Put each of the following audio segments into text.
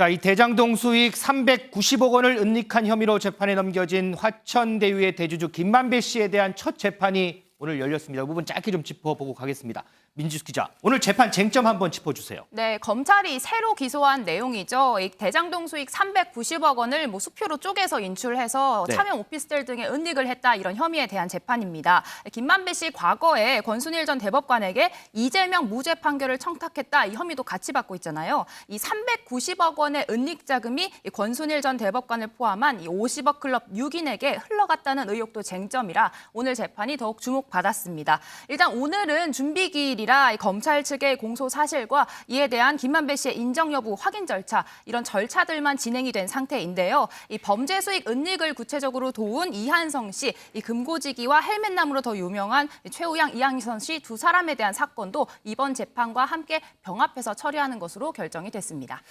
자, 이 대장동 수익 390억 원을 은닉한 혐의로 재판에 넘겨진 화천대유의 대주주 김만배 씨에 대한 첫 재판이 오늘 열렸습니다. 이 부분 짧게 좀 짚어보고 가겠습니다. 민지수 기자, 오늘 재판 쟁점 한번 짚어주세요. 네, 검찰이 새로 기소한 내용이죠. 이 대장동 수익 390억 원을 수표로 쪼개서 인출해서 네. 차명 오피스텔 등에 은닉을 했다, 이런 혐의에 대한 재판입니다. 김만배 씨 과거에 권순일 전 대법관에게 이재명 무죄 판결을 청탁했다, 이 혐의도 같이 받고 있잖아요. 이 390억 원의 은닉 자금이 이 권순일 전 대법관을 포함한 이 50억 클럽 6인에게 흘러갔다는 의혹도 쟁점이라 오늘 재판이 더욱 주목받았습니다. 일단 오늘은 준비기일이라 이 검찰 측의 공소 사실과 이에 대한 김만배 씨의 인정 여부 확인 절차, 이런 절차들만 진행이 된 상태인데요. 이 범죄 수익 은닉을 구체적으로 도운 이한성 씨, 이 금고지기와 헬멧남으로 더 유명한 최우양, 이항선 씨 두 사람에 대한 사건도 이번 재판과 함께 병합해서 처리하는 것으로 결정이 됐습니다.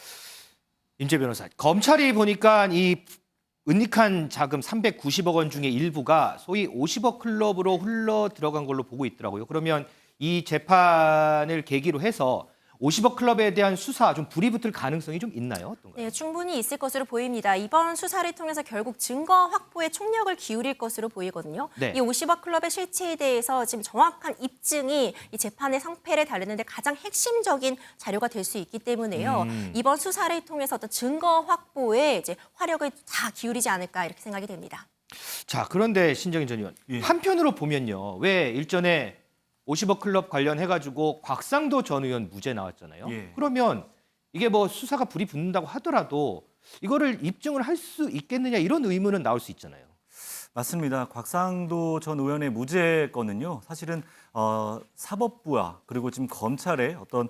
임재 변호사, 검찰이 보니까 이 은닉한 자금 390억 원 중에 일부가 소위 50억 클럽으로 흘러 들어간 걸로 보고 있더라고요. 그러면 이 재판을 계기로 해서 50억 클럽에 대한 수사 좀 불이 붙을 가능성이 좀 있나요? 어떤가요? 네, 충분히 있을 것으로 보입니다. 이번 수사를 통해서 결국 증거 확보에 총력을 기울일 것으로 보이거든요. 네. 이 50억 클럽의 실체에 대해서 지금 정확한 입증이 이 재판의 성패를 달리는데 가장 핵심적인 자료가 될 수 있기 때문에요. 이번 수사를 통해서 어떤 증거 확보에 이제 화력을 다 기울이지 않을까, 이렇게 생각이 됩니다. 자, 그런데 신정인 전 의원, 한편으로 보면요. 왜 일전에 50억 클럽 관련해가지고 곽상도 전 의원 무죄 나왔잖아요. 그러면 이게 수사가 불이 붙는다고 하더라도 이거를 입증을 할 수 있겠느냐, 이런 의문은 나올 수 있잖아요. 맞습니다. 곽상도 전 의원의 무죄건은요, 사실은 사법부와 그리고 지금 검찰의 어떤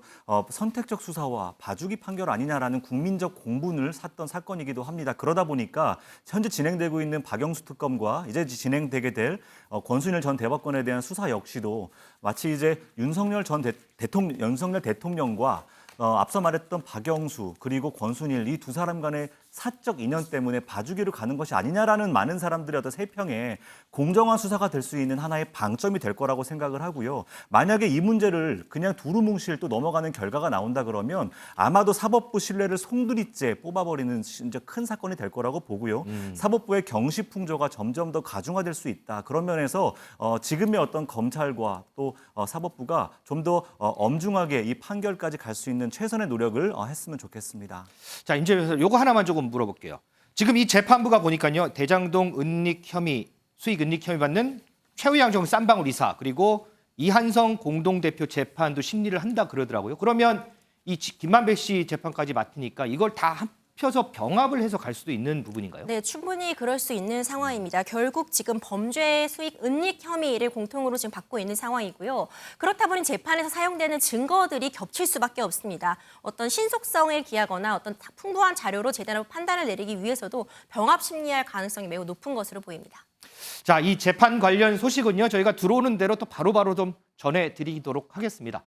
선택적 수사와 봐주기 판결 아니냐라는 국민적 공분을 샀던 사건이기도 합니다. 그러다 보니까 현재 진행되고 있는 박영수 특검과 이제 진행되게 될 권순일 전 대법관에 대한 수사 역시도 마치 이제 윤석열 대통령과 앞서 말했던 박영수 그리고 권순일 이 두 사람 간의 사적 인연 때문에 봐주기로 가는 것이 아니냐라는 많은 사람들의 어떤 세평에 공정한 수사가 될 수 있는 하나의 방점이 될 거라고 생각을 하고요. 만약에 이 문제를 그냥 두루뭉실 또 넘어가는 결과가 나온다 그러면 아마도 사법부 신뢰를 송두리째 뽑아버리는 진짜 큰 사건이 될 거라고 보고요. 사법부의 경시풍조가 점점 더 가중화될 수 있다. 그런 면에서 지금의 어떤 검찰과 또 사법부가 좀 더 엄중하게 이 판결까지 갈 수 있는 최선의 노력을 했으면 좋겠습니다. 자, 임재 변호사, 요거 하나만 조금 물어볼게요. 지금 이 재판부가 보니까요, 대장동 은닉 혐의, 수익 은닉 혐의 받는 최우양 전 쌈방울 이사, 그리고 이한성 공동대표 재판도 심리를 한다 그러더라고요. 그러면 이 김만배 씨 재판까지 맡으니까 이걸 다 합쳐서 병합을 해서 갈 수도 있는 부분인가요? 네, 충분히 그럴 수 있는 상황입니다. 결국 지금 범죄 수익 은닉 혐의를 공통으로 지금 받고 있는 상황이고요. 그렇다 보니 재판에서 사용되는 증거들이 겹칠 수밖에 없습니다. 어떤 신속성을 기하거나 어떤 풍부한 자료로 제대로 판단을 내리기 위해서도 병합 심리할 가능성이 매우 높은 것으로 보입니다. 자, 이 재판 관련 소식은요, 저희가 들어오는 대로 또 바로바로 좀 전해드리도록 하겠습니다.